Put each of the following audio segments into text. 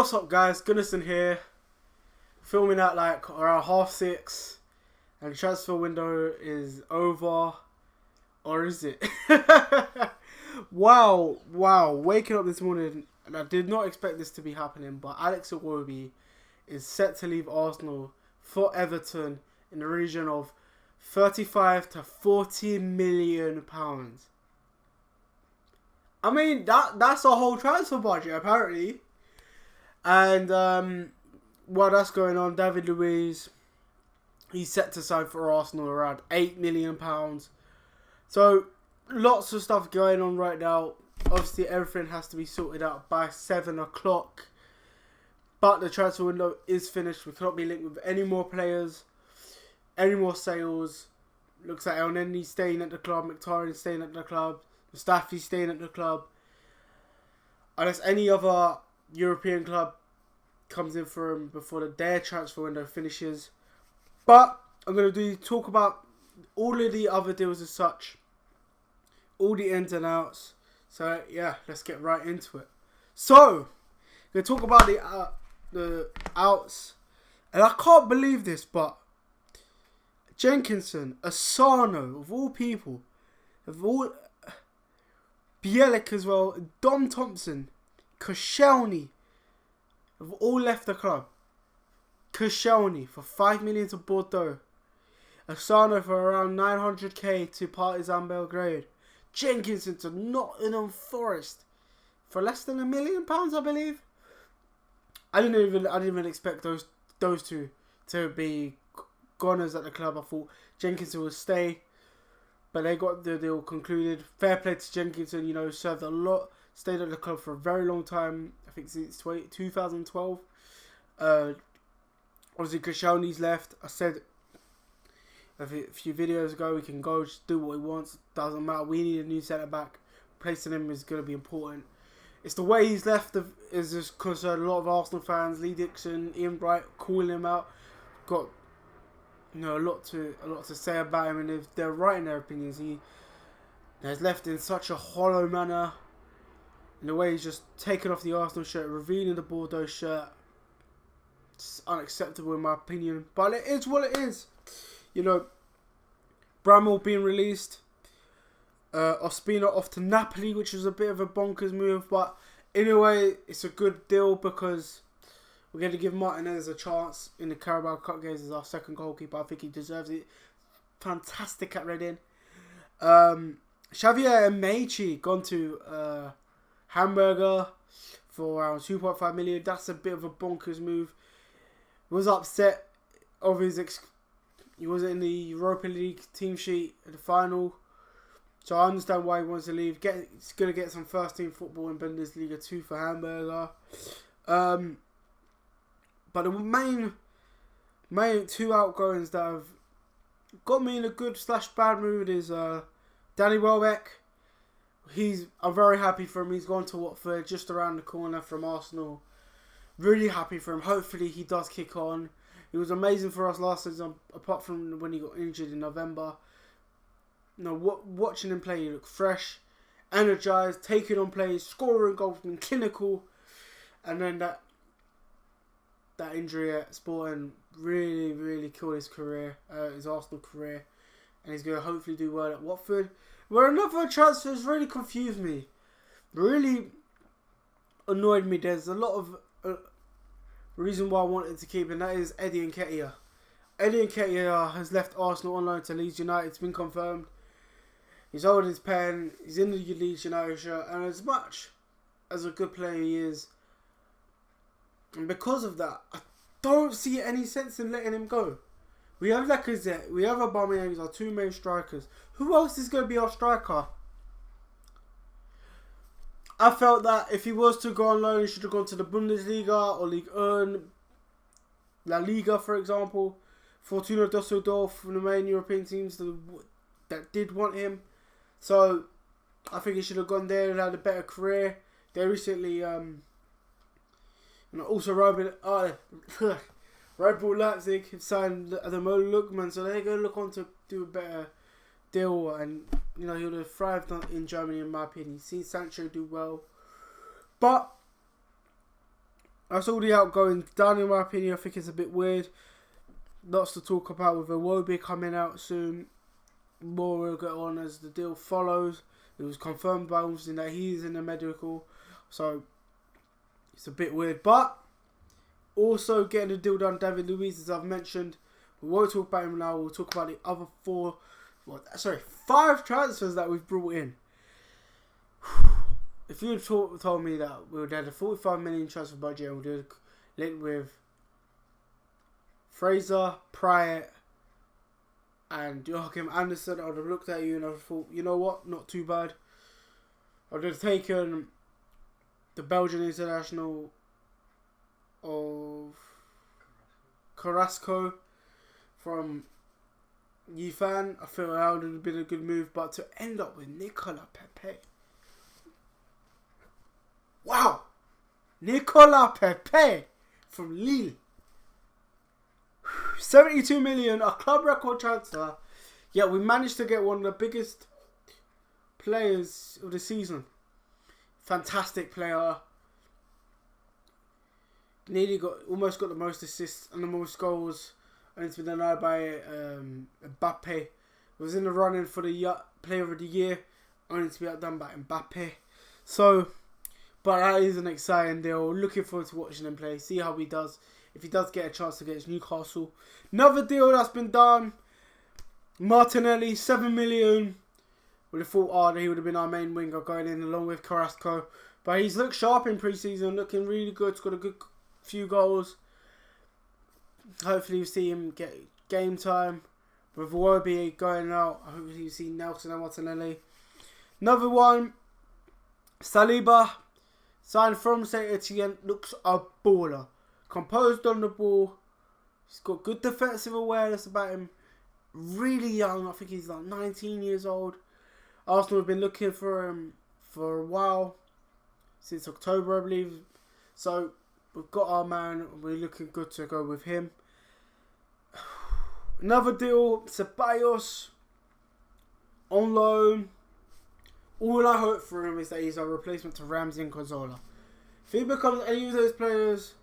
what's up guys, Gunnison here, filming at like around 6:30 and the transfer window is over, or is it? wow, waking up this morning and I did not expect this to be happening, but Alex Iwobi is set to leave Arsenal for Everton in the region of 35 to 40 million pounds. I mean, that's a whole transfer budget apparently. And while that's going on, David Luiz, he's set to sign for Arsenal around £8 million. So lots of stuff going on right now. Obviously everything has to be sorted out by 7 o'clock. But the transfer window is finished. We cannot be linked with any more players, any more sales. Looks like El Nendi's staying at the club, Mkhitaryan's staying at the club, Mustafi's staying at the club. Unless any other European club comes in for him before their transfer window finishes. But I'm going to talk about all of the other deals as such, all the ins and outs. So yeah, let's get right into it. So we're going to talk about the outs, and I can't believe this, but Jenkinson, Asano, of all people, Bielik as well, Dom Thompson, Koscielny have all left the club. Koscielny for 5 million to Bordeaux, Asano for around 900k to Partizan Belgrade, Jenkinson to Nottingham Forest for less than £1 million, I believe. I didn't even expect those two to be goners at the club. I thought Jenkinson would stay, but they got the deal concluded. Fair play to Jenkinson, served a lot, stayed at the club for a very long time, I think since 2012. Obviously Koscielny's left. I said a few videos ago, we can go, just do what he wants, doesn't matter. We need a new centre back. Replacing him is going to be important. It's the way he's left is just because a lot of Arsenal fans, Lee Dixon, Ian Bright, calling him out, got a lot to say about him, and if they're right in their opinions, he has left in such a hollow manner. In the way he's just taken off the Arsenal shirt, revealing the Bordeaux shirt. It's unacceptable in my opinion, but it is what it is. Bramall being released. Ospina off to Napoli, which was a bit of a bonkers move, but in a way it's a good deal because we're going to give Martinez a chance in the Carabao Cup games as our second goalkeeper. I think he deserves it. Fantastic at Reading. Xavier Mechi gone to Hamburger for around 2.5 million. That's a bit of a bonkers move. Was upset of he wasn't in the Europa League team sheet at the final. So I understand why he wants to leave. He's going to get some first team football in Bundesliga 2 for Hamburger. But the main two outgoings that have got me in a good / bad mood is Danny Welbeck. I'm very happy for him. He's gone to Watford, just around the corner from Arsenal. Really happy for him. Hopefully he does kick on. He was amazing for us last season, apart from when he got injured in November. Watching him play, he looked fresh, energised, taking on plays, scoring goals, been clinical. And then that injury at Sporting really, really killed his career, his Arsenal career. And he's going to hopefully do well at Watford. Where another transfer has really confused me. Really annoyed me. There's a lot of reason why I wanted to keep, and that is Eddie Nketiah. Eddie Nketiah has left Arsenal on loan to Leeds United. It's been confirmed. He's holding his pen. He's in the Leeds United shirt. And as much as a good player he is, and because of that, I don't see any sense in letting him go. We have Lacazette. We have Aubameyang as our two main strikers. Who else is going to be our striker? I felt that if he was to go on loan, he should have gone to the Bundesliga or Ligue 1, La Liga, for example. Fortuna Düsseldorf, from the main European teams that did want him. So I think he should have gone there and had a better career. They recently, also Red Bull Leipzig have signed the Mo Lookman, so they're going to look on to do a better deal, and he would have thrived in Germany in my opinion. Seen Sancho do well, but That's all the outgoings done, in my opinion. I think it's a bit weird. Lots to talk about with Iwobi coming out soon. More will go on as the deal follows. It was confirmed by Austin that he is in the medical. So, it's a bit weird. But, also getting the deal done, David Luiz, as I've mentioned. We won't talk about him now. We'll talk about the other 5 transfers that we've brought in. If you had told me that we would have a 45 million transfer budget and we did linked with Fraser, Pryor, and Joachim Anderson, I would have looked at you and I thought, you know what, not too bad. I would have taken the Belgian international of Carrasco from Yifan. I feel that would have been a good move, but to end up with Nicolas Pepe. Wow! Nicolas Pepe from Lille. 72 million, a club record transfer. Yet we managed to get one of the biggest players of the season. Fantastic player. Almost got the most assists and the most goals. And it's been denied by Mbappe. Was in the running for the player of the year. Only to be outdone by Mbappe. So, but that is an exciting deal. Looking forward to watching him play. See how he does. If he does get a chance against Newcastle. Another deal that's been done. Martinelli, 7 million. Would have thought, he would have been our main winger going in along with Carrasco. But he's looked sharp in pre-season. Looking really good. Scored a good few goals. Hopefully you see him get game time. With Iwobi going out, hopefully you see Nelson and Martinelli. Another one. Saliba. Signed from Saint Etienne. Looks a baller. Composed on the ball. He's got good defensive awareness about him. Really young. I think he's like 19 years old. Arsenal have been looking for him for a while. Since October, I believe. So, we've got our man. We're looking good to go with him. Another deal. Ceballos. On loan. All I hope for him is that he's a replacement to Ramsey and Cazorla. If he becomes any of those players,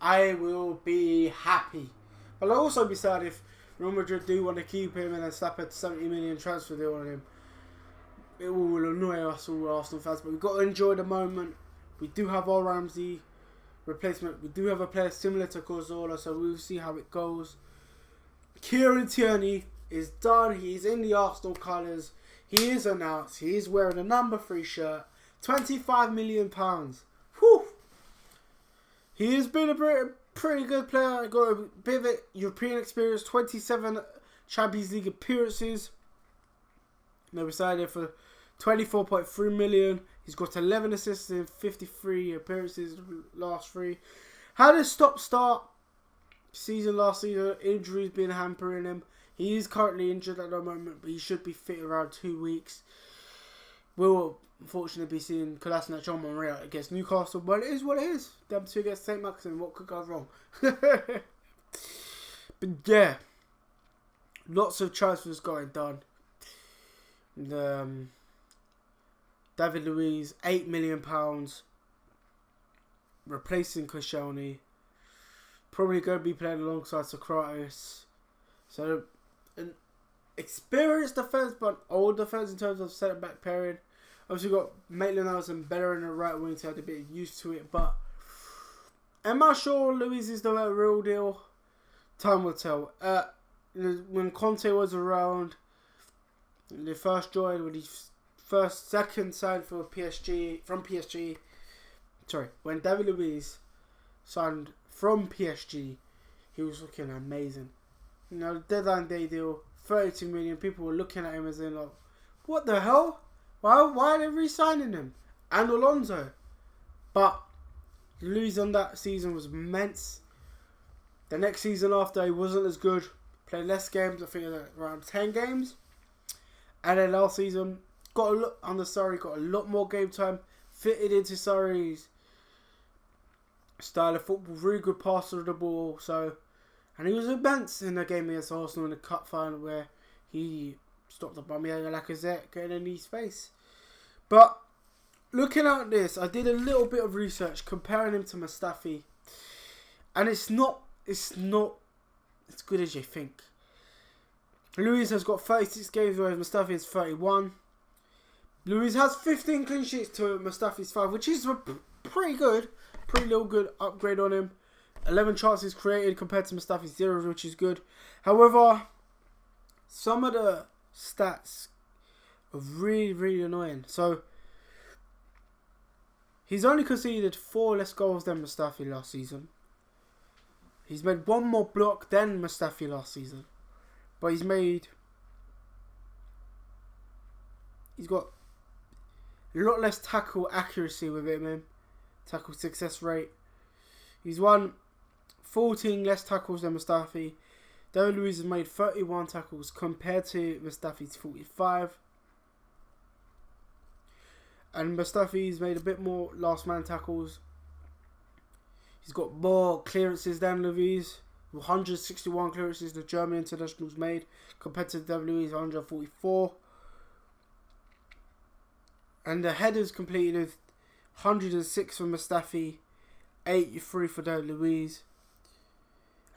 I will be happy. But I'll also be sad if Real Madrid do want to keep him and then slap a 70 million transfer deal on him. It will annoy us all Arsenal fans, but we've got to enjoy the moment. We do have our Ramsey replacement. We do have a player similar to Cazorla, so we'll see how it goes. Kieran Tierney is done. He's in the Arsenal colours. He is announced. He is wearing a number 3 shirt. £25 million. Whew. He has been a pretty good player. Got a bit of European experience. 27 Champions League appearances. Now we signed him for 24.3 million. He's got 11 assists in 53 appearances. Last 3. Had a stop-start season last season. Injuries been hampering him. He is currently injured at the moment, but he should be fit around 2 weeks. We'll unfortunately be seeing Kolasinac on Monreal against Newcastle, but it is what it is. Them two against St. Maximin, what could go wrong? But yeah, lots of transfers going done. David Luiz, £8 million, replacing Koscielny. Probably going to be playing alongside Socrates. So, an experienced defence, but old defence in terms of centre-back pairing. Obviously, got Maitland-Niles and better in the right wing to have a bit used to it. But am I sure Luiz is the real deal? Time will tell. When Conte was around, they first joined when he second signed for PSG from PSG. Sorry, when David Luiz signed from PSG, he was looking amazing. You know, the deadline day deal, 32 million. People were looking at him as in like, what the hell? Why are they re-signing him? And Alonso. But Luiz on that season was immense. The next season after, he wasn't as good. Played less games. I think around 10 games. And then last season, got a lot more game time. Fitted into Surrey's style of football. Really good passer of the ball. And he was immense in the game against Arsenal in the cup final where he stopped Aubameyang and Lacazette getting in his face. But looking at this, I did a little bit of research comparing him to Mustafi. And it's not as good as you think. Luiz has got 36 games, whereas Mustafi has 31. Luiz has 15 clean sheets to Mustafi's 5, which is pretty good. Pretty little good upgrade on him. 11 chances created compared to Mustafi's 0, which is good. However, some of the stats are really, really annoying. So, he's only conceded 4 less goals than Mustafi last season. He's made 1 more block than Mustafi last season. But he's got a lot less tackle accuracy with him. Tackle success rate. He's won 14 less tackles than Mustafi. David Luiz has made 31 tackles compared to Mustafi's 45. And Mustafi's made a bit more last man tackles. He's got more clearances than Luiz. 161 clearances the German internationals made compared to Luiz 144. And the headers completed 106 for Mustafi, 83 for David Luiz.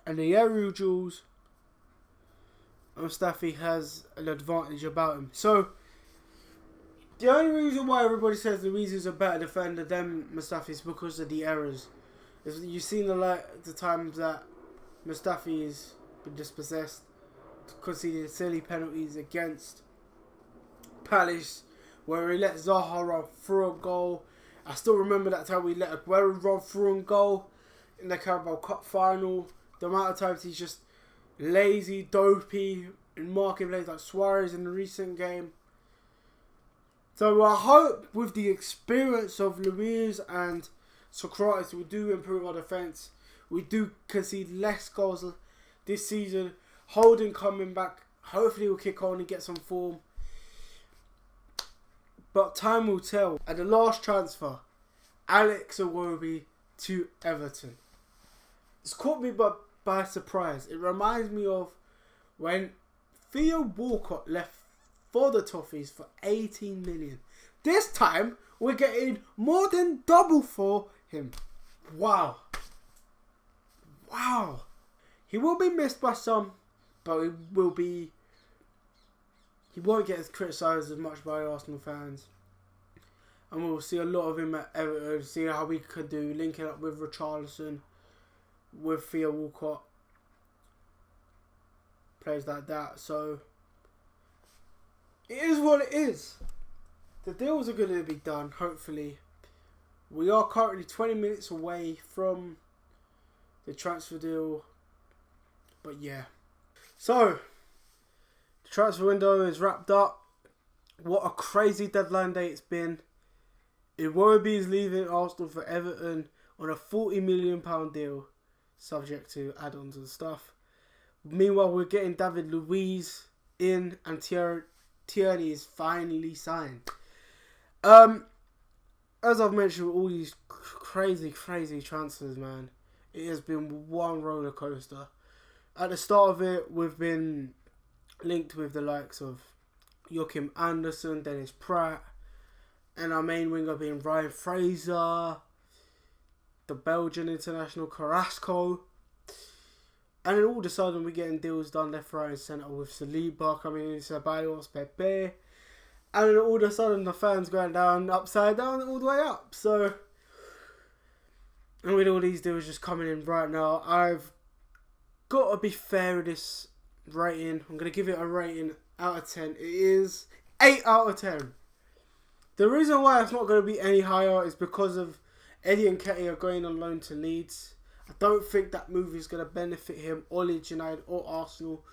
And the aerial duels, Mustafi has an advantage about him. So, the only reason why everybody says Luiz is a better defender than Mustafi is because of the errors. You've seen the times that Mustafi has been dispossessed, conceding silly penalties against Palace, where he let Zaha run through a goal. I still remember that time we let Aguero run through a goal in the Carabao Cup final. The amount of times he's just lazy, dopey, in marking plays like Suarez in the recent game. So I hope with the experience of Luiz and Socrates, we do improve our defence. We do concede less goals this season. Holding coming back. Hopefully we'll kick on and get some form. But time will tell. And the last transfer, Alex Iwobi to Everton. It's caught me by surprise. It reminds me of when Theo Walcott left for the Toffees for 18 million. This time, we're getting more than double for him. Wow. Wow. He will be missed by some, but he won't get criticised as much by Arsenal fans. And we'll see a lot of him at Everton, see how we could do, linking up with Richarlison, with Theo Walcott. Players like that. So, it is what it is. The deals are going to be done, hopefully. We are currently 20 minutes away from the transfer deal. But yeah. So, the transfer window is wrapped up. What a crazy deadline day it's been. Iwobi is leaving Arsenal for Everton on a £40 million deal, subject to add-ons and stuff. Meanwhile, we're getting David Luiz in, and Tierney is finally signed. As I've mentioned, all these crazy transfers, man, it has been one roller coaster. At the start of it, we've been linked with the likes of Joachim Andersen, Dennis Pratt, and our main winger being Ryan Fraser, the Belgian international Carrasco. And then all of a sudden we're getting deals done left, right and centre with Saliba coming in, Ceballos, Pepe. And then all of a sudden the fans going down, upside down, all the way up. So, and with all these deals just coming in right now, I've got to be fair with this rating. I'm going to give it a rating out of 10. It is 8 out of 10. The reason why it's not going to be any higher is because of Eddie and Nketiah going on loan to Leeds. I don't think that move is going to benefit him or Leeds United or Arsenal.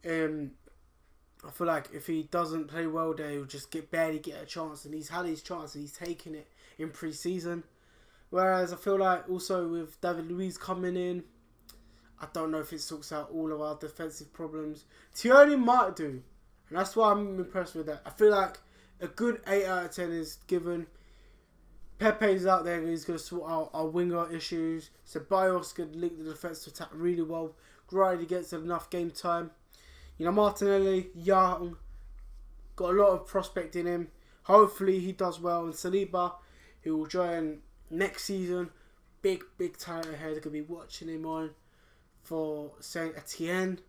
I feel like if he doesn't play well there, he'll just barely get a chance. And he's had his chance and he's taken it in pre-season. Whereas I feel like also with David Luiz coming in, I don't know if it sorts out all of our defensive problems. Tierney might do. And that's why I'm impressed with that. I feel like a good 8 out of 10 is given. Pepe's out there and he's going to sort out our winger issues. Ceballos could link the defence to attack really well. Grady gets enough game time. You know, Martinelli, young, got a lot of prospect in him. Hopefully he does well. And Saliba, who will join next season, big title here they're going to be watching him on for Saint Etienne.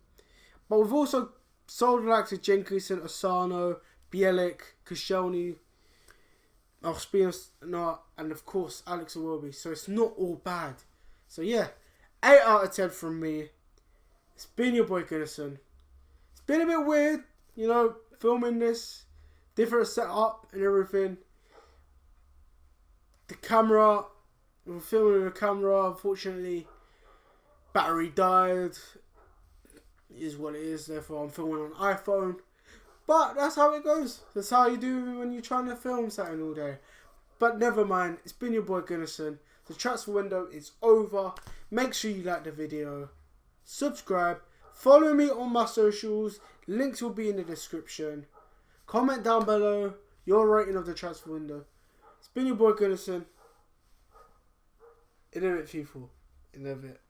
But we've also sold the likes of Jenkinson, Asano, Bielik, Koscielny, Ospina, and of course Alex Iwobi. So it's not all bad. So yeah, 8 out of 10 from me. It's been your boy Goodison. It's been a bit weird, you know, filming this, different setup and everything. The camera, we're filming with a camera, unfortunately, battery died. It is what it is, therefore I'm filming on iPhone. But that's how it goes. That's how you do when you're trying to film something all day. But never mind, it's been your boy Goodison. The transfer window is over. Make sure you like the video, subscribe, follow me on my socials. Links will be in the description. Comment down below your rating of the transfer window. It's been your boy Goodison. In a bit, people. In a bit.